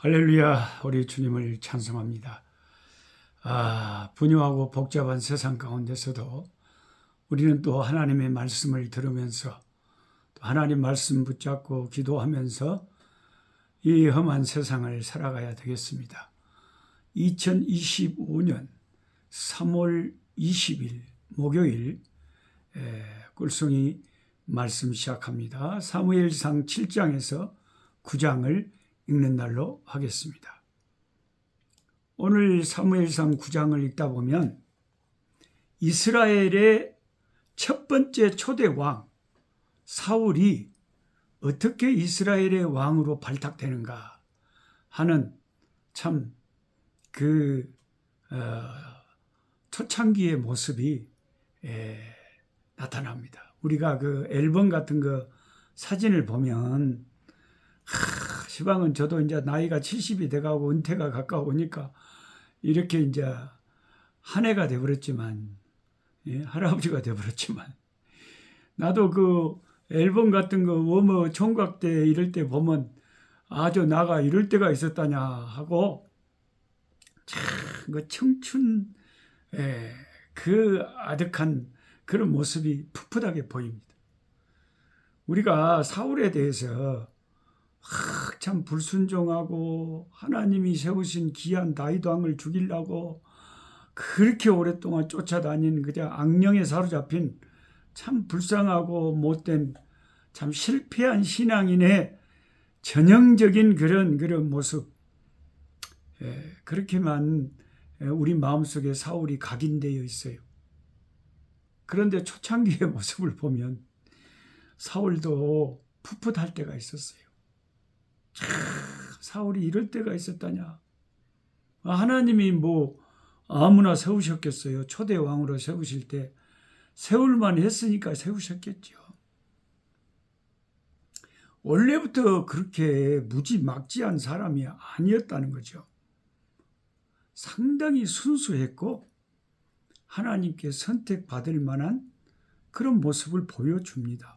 할렐루야, 우리 주님을 찬송합니다. 분유하고 복잡한 세상 가운데서도 우리는 또 하나님의 말씀을 들으면서 또 하나님 말씀 붙잡고 기도하면서 이 험한 세상을 살아가야 되겠습니다. 2025년 3월 20일 목요일 꿀송이 말씀 시작합니다. 사무엘상 7장에서 9장을 읽는 날로 하겠습니다. 오늘 사무엘상 9장을 읽다 보면 이스라엘의 첫 번째 초대 왕 사울이 어떻게 이스라엘의 왕으로 발탁되는가 하는 참 초창기의 모습이 나타납니다. 우리가 그 앨범 같은 거 사진을 보면 시방은 저도 이제 나이가 70이 돼가고 은퇴가 가까우니까 이렇게 이제 한 해가 돼버렸지만, 할아버지가 돼버렸지만, 나도 그 앨범 같은 거 어머 총각 때 이럴 때 보면 아주 나가 이럴 때가 있었다냐 하고 참 그 청춘 그 아득한 그런 모습이 풋풋하게 보입니다. 우리가 사울에 대해서 참 불순종하고 하나님이 세우신 귀한 다윗 왕을 죽이려고 그렇게 오랫동안 쫓아다닌 그냥 악령에 사로잡힌 참 불쌍하고 못된 참 실패한 신앙인의 전형적인 그런 모습, 그렇게만 우리 마음속에 사울이 각인되어 있어요. 그런데 초창기의 모습을 보면 사울도 풋풋할 때가 있었어요. 사울이 이럴 때가 있었다냐. 하나님이 뭐 아무나 세우셨겠어요. 초대 왕으로 세우실 때 세울만 했으니까 세우셨겠죠. 원래부터 그렇게 무지막지한 사람이 아니었다는 거죠. 상당히 순수했고 하나님께 선택받을 만한 그런 모습을 보여줍니다.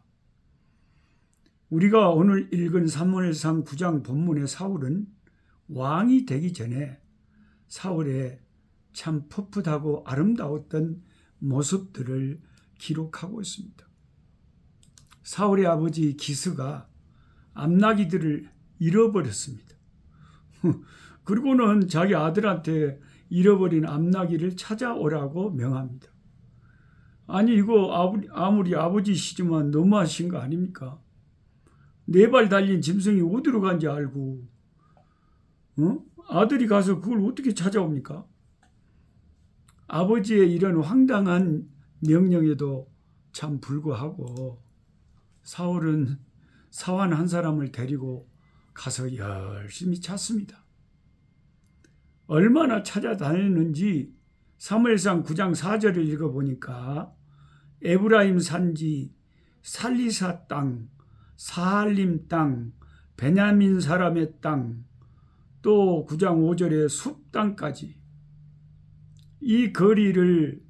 우리가 오늘 읽은 사무엘상 9장 본문의 사울은 왕이 되기 전에 사울의 참 풋풋하고 아름다웠던 모습들을 기록하고 있습니다. 사울의 아버지 기스가 암나기들을 잃어버렸습니다. 그리고는 자기 아들한테 잃어버린 암나기를 찾아오라고 명합니다. 아니 이거 아무리 아버지시지만 너무하신 거 아닙니까? 4발 달린 짐승이 어디로 간지 알고 아들이 가서 그걸 어떻게 찾아옵니까? 아버지의 이런 황당한 명령에도 참 불구하고 사울은 사환 한 사람을 데리고 가서 열심히 찾습니다. 얼마나 찾아다녔는지 사무엘상 9장 4절을 읽어보니까 에브라임 산지, 살리사 땅, 사할림 땅, 베냐민 사람의 땅, 또 9장 5절에 숲 땅까지 이 거리를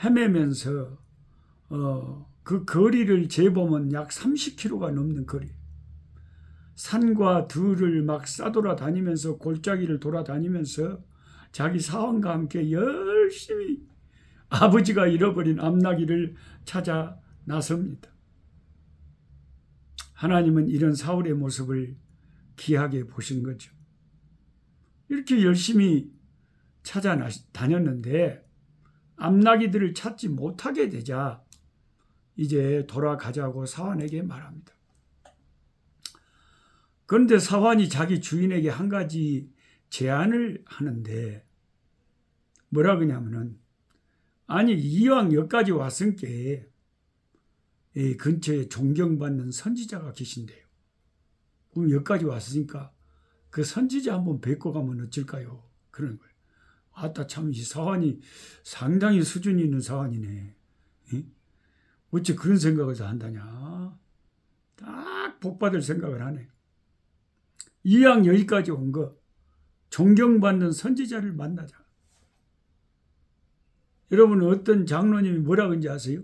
헤매면서 그 거리를 재보면 약 30km가 넘는 거리. 산과 들을 막 싸돌아다니면서 골짜기를 돌아다니면서 자기 사원과 함께 열심히 아버지가 잃어버린 암나기를 찾아 나섭니다. 하나님은 이런 사울의 모습을 귀하게 보신 거죠. 이렇게 열심히 찾아다녔는데 암나기들을 찾지 못하게 되자 이제 돌아가자고 사환에게 말합니다. 그런데 사환이 자기 주인에게 한 가지 제안을 하는데 뭐라 그러냐면은 아니 이왕 여기까지 왔으니까 이 근처에 존경받는 선지자가 계신데요. 그럼 여기까지 왔으니까 그 선지자 한번 뵙고 가면 어쩔까요? 그런 거예요. 아따 참 이 사환이 상당히 수준 있는 사환이네. 어째 그런 생각을 다 한다냐. 딱 복받을 생각을 하네. 이왕 여기까지 온 거 존경받는 선지자를 만나자. 여러분 어떤 장로님이 뭐라 그런지 아세요?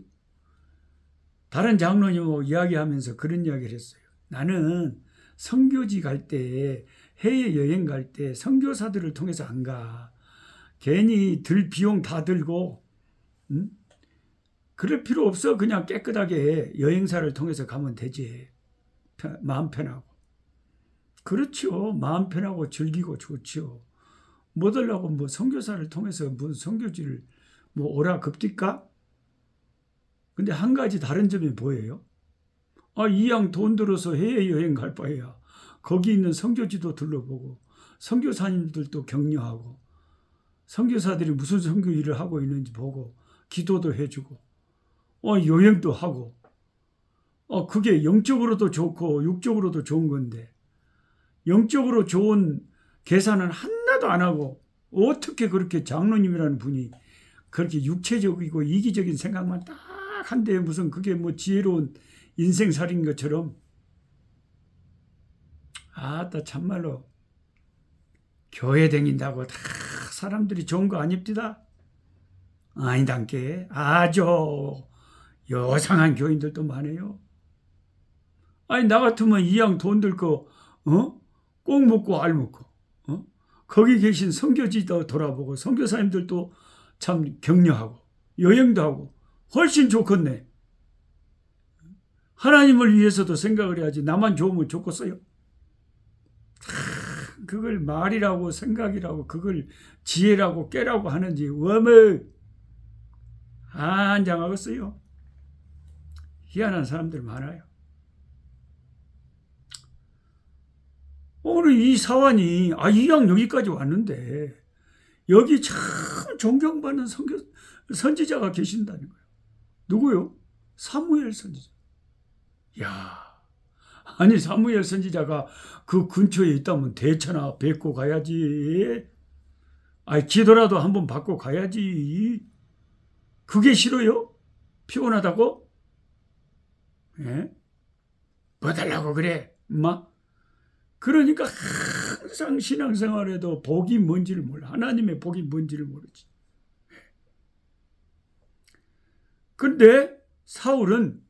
다른 장로님하고 이야기하면서 그런 이야기를 했어요. 나는 선교지 갈 때 해외여행 갈 때 선교사들을 통해서 안 가. 괜히 들 비용 다 들고 그럴 필요 없어. 그냥 깨끗하게 여행사를 통해서 가면 되지. 마음 편하고. 그렇죠. 마음 편하고 즐기고 좋죠. 못 하려고 뭐 선교사를 통해서 무슨 선교지를 뭐 오라 급디까? 근데 한 가지 다른 점이 뭐예요? 이왕 돈 들어서 해외여행 갈 바에야 거기 있는 선교지도 둘러보고 선교사님들도 격려하고 선교사들이 무슨 선교 일을 하고 있는지 보고 기도도 해주고 여행도 하고 그게 영적으로도 좋고 육적으로도 좋은 건데 영적으로 좋은 계산은 하나도 안 하고 어떻게 그렇게 장로님이라는 분이 그렇게 육체적이고 이기적인 생각만 딱 한데 무슨 그게 뭐 지혜로운 인생살인 것처럼 참말로 교회 다닌다고 다 사람들이 좋은 거 아닙디다? 아니단께 아주 요상한 교인들도 많아요. 나 같으면 이왕 돈 들 거 꼭 먹고 알 먹고 거기 계신 선교지도 돌아보고 선교사님들도 참 격려하고 여행도 하고 훨씬 좋겠네. 하나님을 위해서도 생각을 해야지. 나만 좋으면 좋겠어요? 그걸 말이라고 생각이라고 그걸 지혜라고 깨라고 하는지 웜을 한장하겠어요. 희한한 사람들 많아요. 오늘 이 사환이 이왕 여기까지 왔는데 여기 참 존경받는 선지자가 계신다는 거예요. 누구요? 사무엘 선지자. 아니 사무엘 선지자가 그 근처에 있다면 대처나 뵙고 가야지. 기도라도 한번 받고 가야지. 그게 싫어요? 피곤하다고? 뭐 달라고 그래 엄마? 그러니까 항상 신앙생활에도 복이 뭔지를 몰라. 하나님의 복이 뭔지를 모르지. 근데 사울은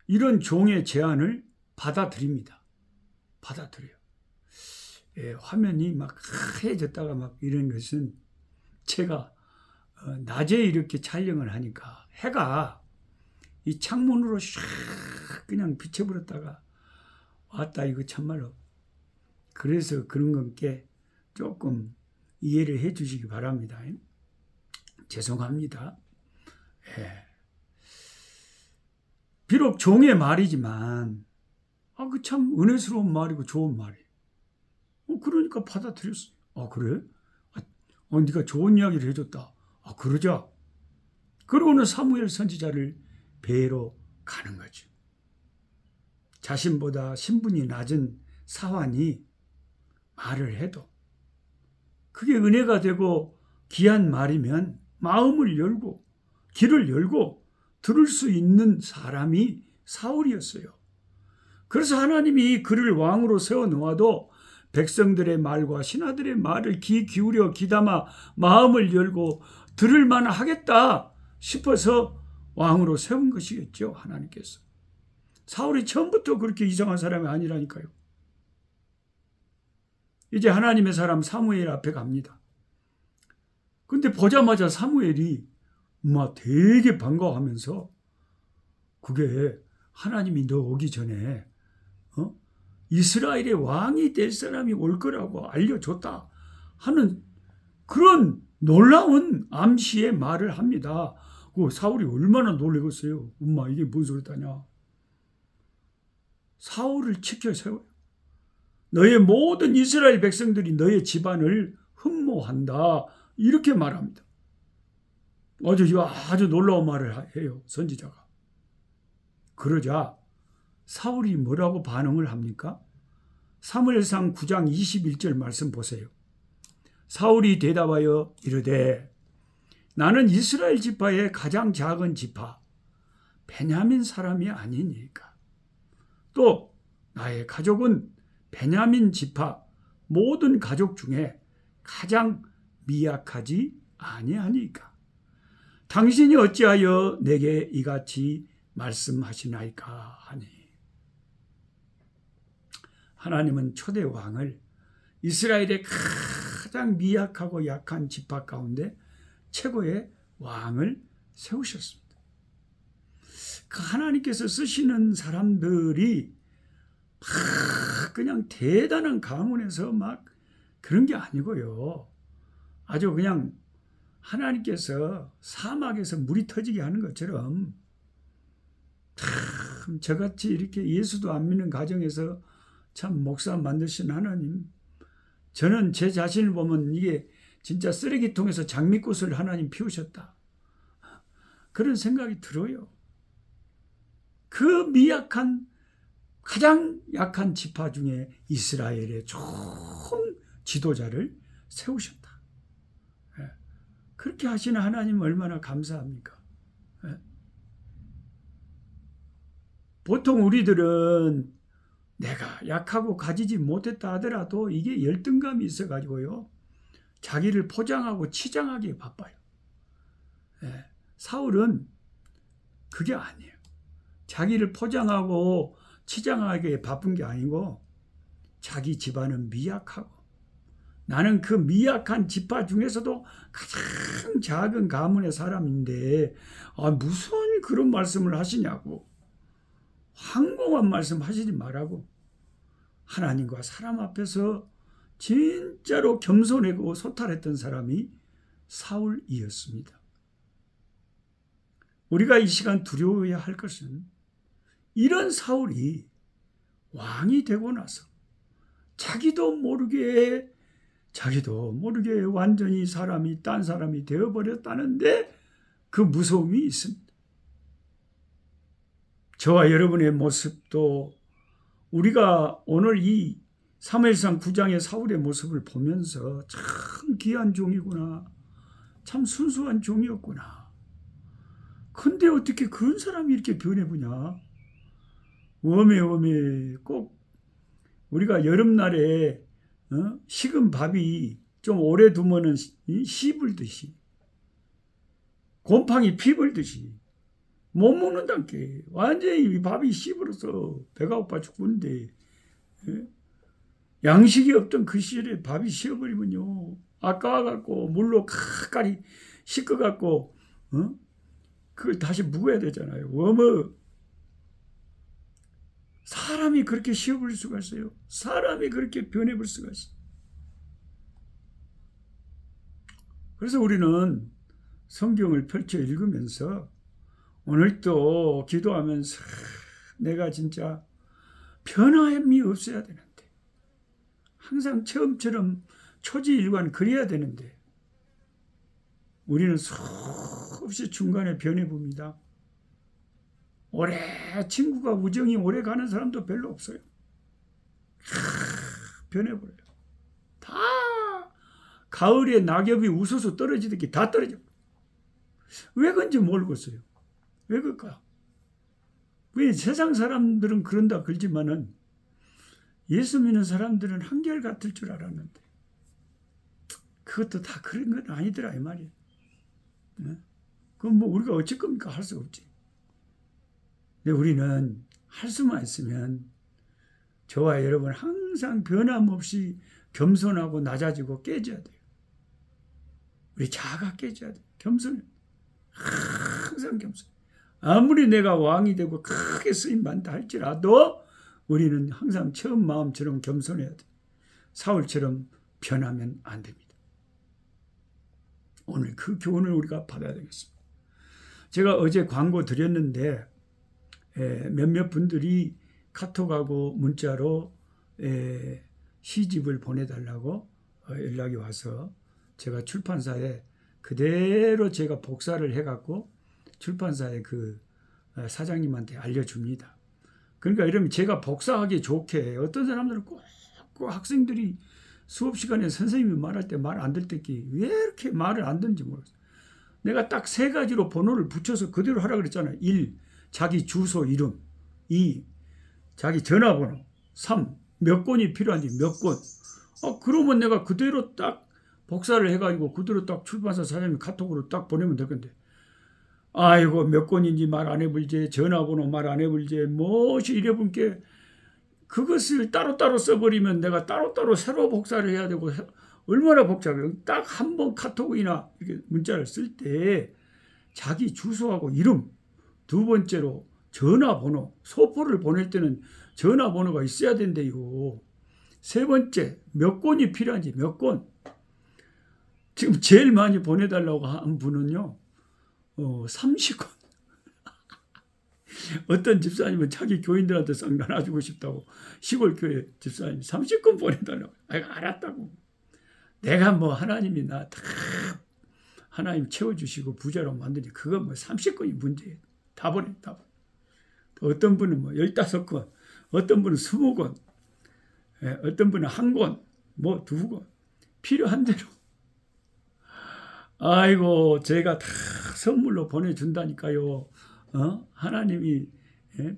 이런 종의 제안을 받아들입니다. 받아들여요. 화면이 막 하얘졌다가 막 이런 것은 제가 낮에 이렇게 촬영을 하니까 해가 이 창문으로 샥 그냥 비춰버렸다가 왔다. 이거 참말로. 그래서 그런 건께 조금 이해를 해 주시기 바랍니다. 죄송합니다. 비록 종의 말이지만 그 참 은혜스러운 말이고 좋은 말이에요. 그러니까 받아들였어요. 그래? 네가 좋은 이야기를 해줬다. 그러자. 그러고는 사무엘 선지자를 뵈러 가는 거죠. 자신보다 신분이 낮은 사환이 말을 해도 그게 은혜가 되고 귀한 말이면 마음을 열고 귀를 열고 들을 수 있는 사람이 사울이었어요. 그래서 하나님이 그를 왕으로 세워놓아도 백성들의 말과 신하들의 말을 귀 기울여 귀담아 마음을 열고 들을 만하겠다 싶어서 왕으로 세운 것이겠죠. 하나님께서. 사울이 처음부터 그렇게 이상한 사람이 아니라니까요. 이제 하나님의 사람 사무엘 앞에 갑니다. 근데 보자마자 사무엘이 되게 반가워하면서 그게 하나님이 너 오기 전에 이스라엘의 왕이 될 사람이 올 거라고 알려줬다 하는 그런 놀라운 암시의 말을 합니다. 사울이 얼마나 놀라겠어요. 엄마 이게 뭔 소리다냐. 사울을 치켜 세워요. 너의 모든 이스라엘 백성들이 너의 집안을 흠모한다. 이렇게 말합니다. 아주 놀라운 말을 해요. 선지자가. 그러자 사울이 뭐라고 반응을 합니까? 사무엘상 9장 21절 말씀 보세요. 사울이 대답하여 이르되 나는 이스라엘 지파의 가장 작은 지파 베냐민 사람이 아니니까. 또 나의 가족은 베냐민 지파 모든 가족 중에 가장 미약하지 아니하니까. 당신이 어찌하여 내게 이같이 말씀하시나이까 하니. 하나님은 초대 왕을 이스라엘의 가장 미약하고 약한 지파 가운데 최고의 왕을 세우셨습니다. 그 하나님께서 쓰시는 사람들이 막 그냥 대단한 가문에서 막 그런 게 아니고요. 아주 그냥 하나님께서 사막에서 물이 터지게 하는 것처럼 참 저같이 이렇게 예수도 안 믿는 가정에서 참 목사 만드신 하나님, 저는 제 자신을 보면 이게 진짜 쓰레기통에서 장미꽃을 하나님 피우셨다, 그런 생각이 들어요. 그 미약한 가장 약한 지파 중에 이스라엘의 좋은 지도자를 세우셨다. 그렇게 하시는 하나님 얼마나 감사합니까? 보통 우리들은 내가 약하고 가지지 못했다 하더라도 이게 열등감이 있어가지고요, 자기를 포장하고 치장하기에 바빠요. 사울은 그게 아니에요. 자기를 포장하고 치장하기에 바쁜 게 아니고 자기 집안은 미약하고, 나는 그 미약한 지파 중에서도 가장 작은 가문의 사람인데 무슨 그런 말씀을 하시냐고, 황공한 말씀 하시지 말라고. 하나님과 사람 앞에서 진짜로 겸손하고 소탈했던 사람이 사울이었습니다. 우리가 이 시간 두려워해야 할 것은 이런 사울이 왕이 되고 나서 자기도 모르게 완전히 사람이 딴 사람이 되어버렸다는데 그 무서움이 있습니다. 저와 여러분의 모습도 우리가 오늘 이 사무엘상 9장의 사울의 모습을 보면서 참 귀한 종이구나, 참 순수한 종이었구나, 근데 어떻게 그런 사람이 이렇게 변해보냐. 웜에 꼭 우리가 여름날에 식은 밥이 좀 오래 두면은 씨불듯이, 곰팡이 피불듯이 못 먹는다께. 완전히 밥이 씨불어서 배가 고파 죽는데, 양식이 없던 그 시절에 밥이 식어버리면요, 아까워갖고 물로 가까이 씻어갖고 그걸 다시 묵어야 되잖아요. 사람이 그렇게 식어버릴 수가 있어요. 사람이 그렇게 변해볼 수가 있어요. 그래서 우리는 성경을 펼쳐 읽으면서 오늘도 기도하면서 내가 진짜 변함이 없어야 되는데, 항상 처음처럼 초지일관 그래야 되는데 우리는 수없이 중간에 변해봅니다. 친구가 우정이 오래 가는 사람도 별로 없어요. 변해버려요. 다 가을에 낙엽이 우수수 떨어지듯이 다 떨어져. 왜 그런지 모르겠어요. 왜 그럴까? 왜 세상 사람들은 그런다 그러지만은 예수 믿는 사람들은 한결같을 줄 알았는데 그것도 다 그런 건 아니더라 이 말이에요. 그럼 뭐 우리가 어쩔 겁니까? 할 수 없지. 근데 우리는 할 수만 있으면 저와 여러분 항상 변함없이 겸손하고 낮아지고 깨져야 돼요. 우리 자아가 깨져야 돼요. 겸손해. 항상 겸손해. 아무리 내가 왕이 되고 크게 쓰임 받는다 할지라도 우리는 항상 처음 마음처럼 겸손해야 돼. 사울처럼 변하면 안 됩니다. 오늘 그 교훈을 우리가 받아야 되겠습니다. 제가 어제 광고 드렸는데 몇몇 분들이 카톡하고 문자로 시집을 보내달라고 연락이 와서 제가 출판사에 그대로 제가 복사를 해갖고 출판사에 그 사장님한테 알려줍니다. 그러니까 이러면 제가 복사하기 좋게, 어떤 사람들은 꼭 학생들이 수업 시간에 선생님이 말할 때 말 안 들 때끼 왜 이렇게 말을 안 듣는지 모르겠어요. 내가 딱 3가지로 번호를 붙여서 그대로 하라 그랬잖아요. 1. 자기 주소 이름. 2. 자기 전화번호. 3. 몇 권이 필요한지 몇 권. 그러면 내가 그대로 딱 복사를 해가지고 그대로 딱 출판사 사장님 카톡으로 딱 보내면 될 건데, 아이고 몇 권인지 말 안 해볼지, 전화번호 말 안 해볼지, 무엇이 이래 분께 그것을 따로따로 써버리면 내가 따로따로 새로 복사를 해야 되고 얼마나 복잡해요. 딱 한 번 카톡이나 이렇게 문자를 쓸 때 자기 주소하고 이름, 두 번째로 전화번호, 소포를 보낼 때는 전화번호가 있어야 된대요. 세 번째, 몇 권이 필요한지 몇 권. 지금 제일 많이 보내달라고 한 분은요, 30권. 어떤 집사님은 자기 교인들한테 싹 나눠주고 싶다고 시골 교회 집사님 30권 보내달라고. 알았다고. 내가 뭐 하나님이 나 다 하나님 채워주시고 부자로 만드니 그건 뭐 30권이 문제예요. 다 보내. 어떤 분은 뭐 15권, 어떤 분은 20권, 어떤 분은 1권, 뭐 2권. 필요한 대로. 아이고, 제가 다 선물로 보내준다니까요. 하나님이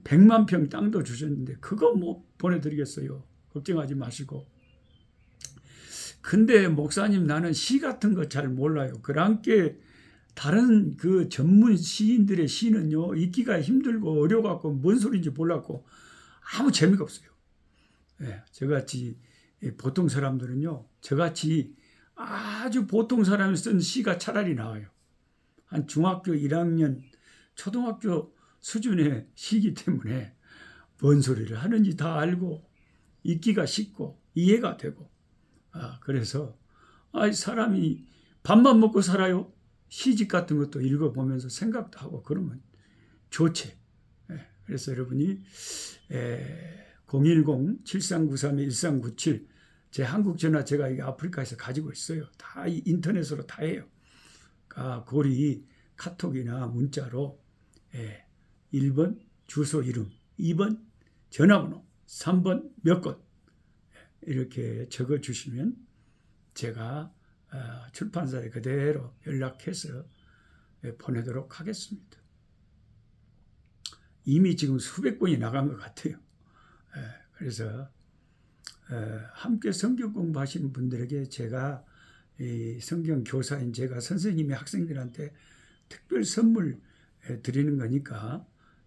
100만 평 땅도 주셨는데 그거 뭐 보내드리겠어요. 걱정하지 마시고. 근데 목사님, 나는 시 같은 거 잘 몰라요. 그랑께 다른 그 전문 시인들의 시는요, 읽기가 힘들고 어려워갖고 뭔 소리인지 몰랐고 아무 재미가 없어요. 저같이 보통 사람들은요, 저같이 아주 보통 사람이 쓴 시가 차라리 나와요. 한 중학교 1학년, 초등학교 수준의 시이기 때문에 뭔 소리를 하는지 다 알고 읽기가 쉽고 이해가 되고. 그래서 사람이 밥만 먹고 살아요. 시집 같은 것도 읽어보면서 생각도 하고 그러면 좋지. 그래서 여러분이 010-7393-1397 제 한국 전화 제가 이게 아프리카에서 가지고 있어요. 다 인터넷으로 다 해요. 고리 카톡이나 문자로 1번 주소 이름, 2번 전화번호, 3번 몇 건 이렇게 적어주시면 제가 출판사에 그대로 연락해서 보내도록 하겠습니다. 이미 지금 수백 권이 나간 것 같아요. 그래서 함께 성경 공부하시는 분들에게 제가 이 성경 교사인 제가 선생님이 학생들한테 특별 선물 드리는 거니까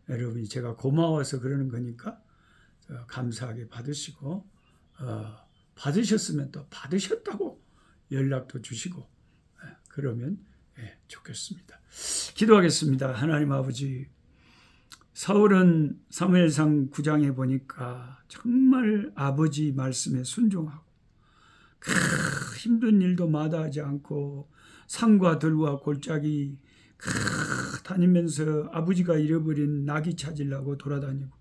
여러분이 제가 고마워서 그러는 거니까 감사하게 받으시고 받으셨으면 또 받으셨다고 연락도 주시고 그러면 좋겠습니다. 기도하겠습니다. 하나님 아버지, 사울은 사무엘상 9장에 보니까 정말 아버지 말씀에 순종하고 힘든 일도 마다하지 않고 산과 들과 골짜기 다니면서 아버지가 잃어버린 나귀 찾으려고 돌아다니고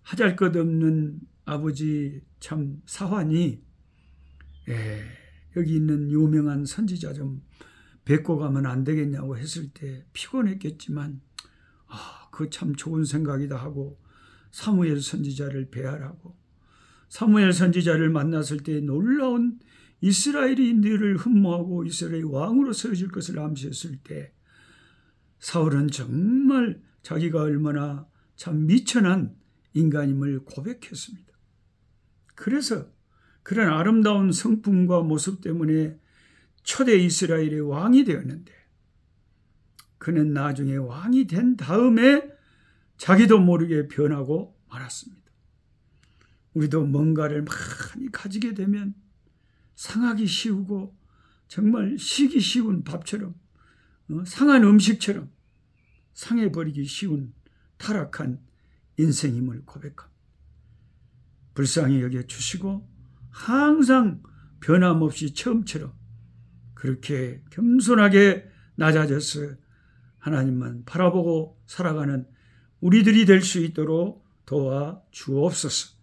하잘것없는 아버지 참 사환이 여기 있는 유명한 선지자 좀 뵙고 가면 안 되겠냐고 했을 때 피곤했겠지만 그 참 좋은 생각이다 하고 사무엘 선지자를 배알하고 사무엘 선지자를 만났을 때 놀라운 이스라엘인들을 흠모하고 이스라엘 왕으로 세워질 것을 암시했을 때 사울은 정말 자기가 얼마나 참 미천한 인간임을 고백했습니다. 그래서 그런 아름다운 성품과 모습 때문에 초대 이스라엘의 왕이 되었는데 그는 나중에 왕이 된 다음에 자기도 모르게 변하고 말았습니다. 우리도 뭔가를 많이 가지게 되면 상하기 쉬우고 정말 쉬기 쉬운 밥처럼 상한 음식처럼 상해버리기 쉬운 타락한 인생임을 고백합니다. 불쌍히 여겨주시고 항상 변함없이 처음처럼 그렇게 겸손하게 낮아져서 하나님만 바라보고 살아가는 우리들이 될 수 있도록 도와 주옵소서.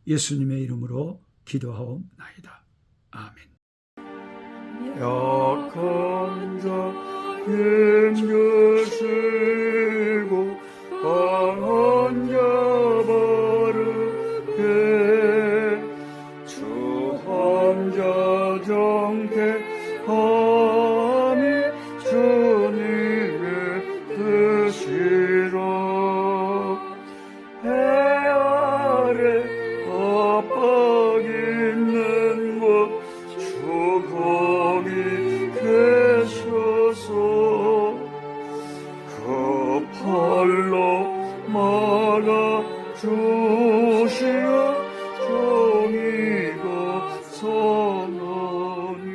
예수님의 이름으로 기도하옵나이다. 아멘. 약한 자 힘주시고 강한 자 바르게 주한 자 정택함이 주님의 뜻이라. 해 아래 압박 있는 곳 주 거기 계셔서 그 팔로 막아 주시 하소니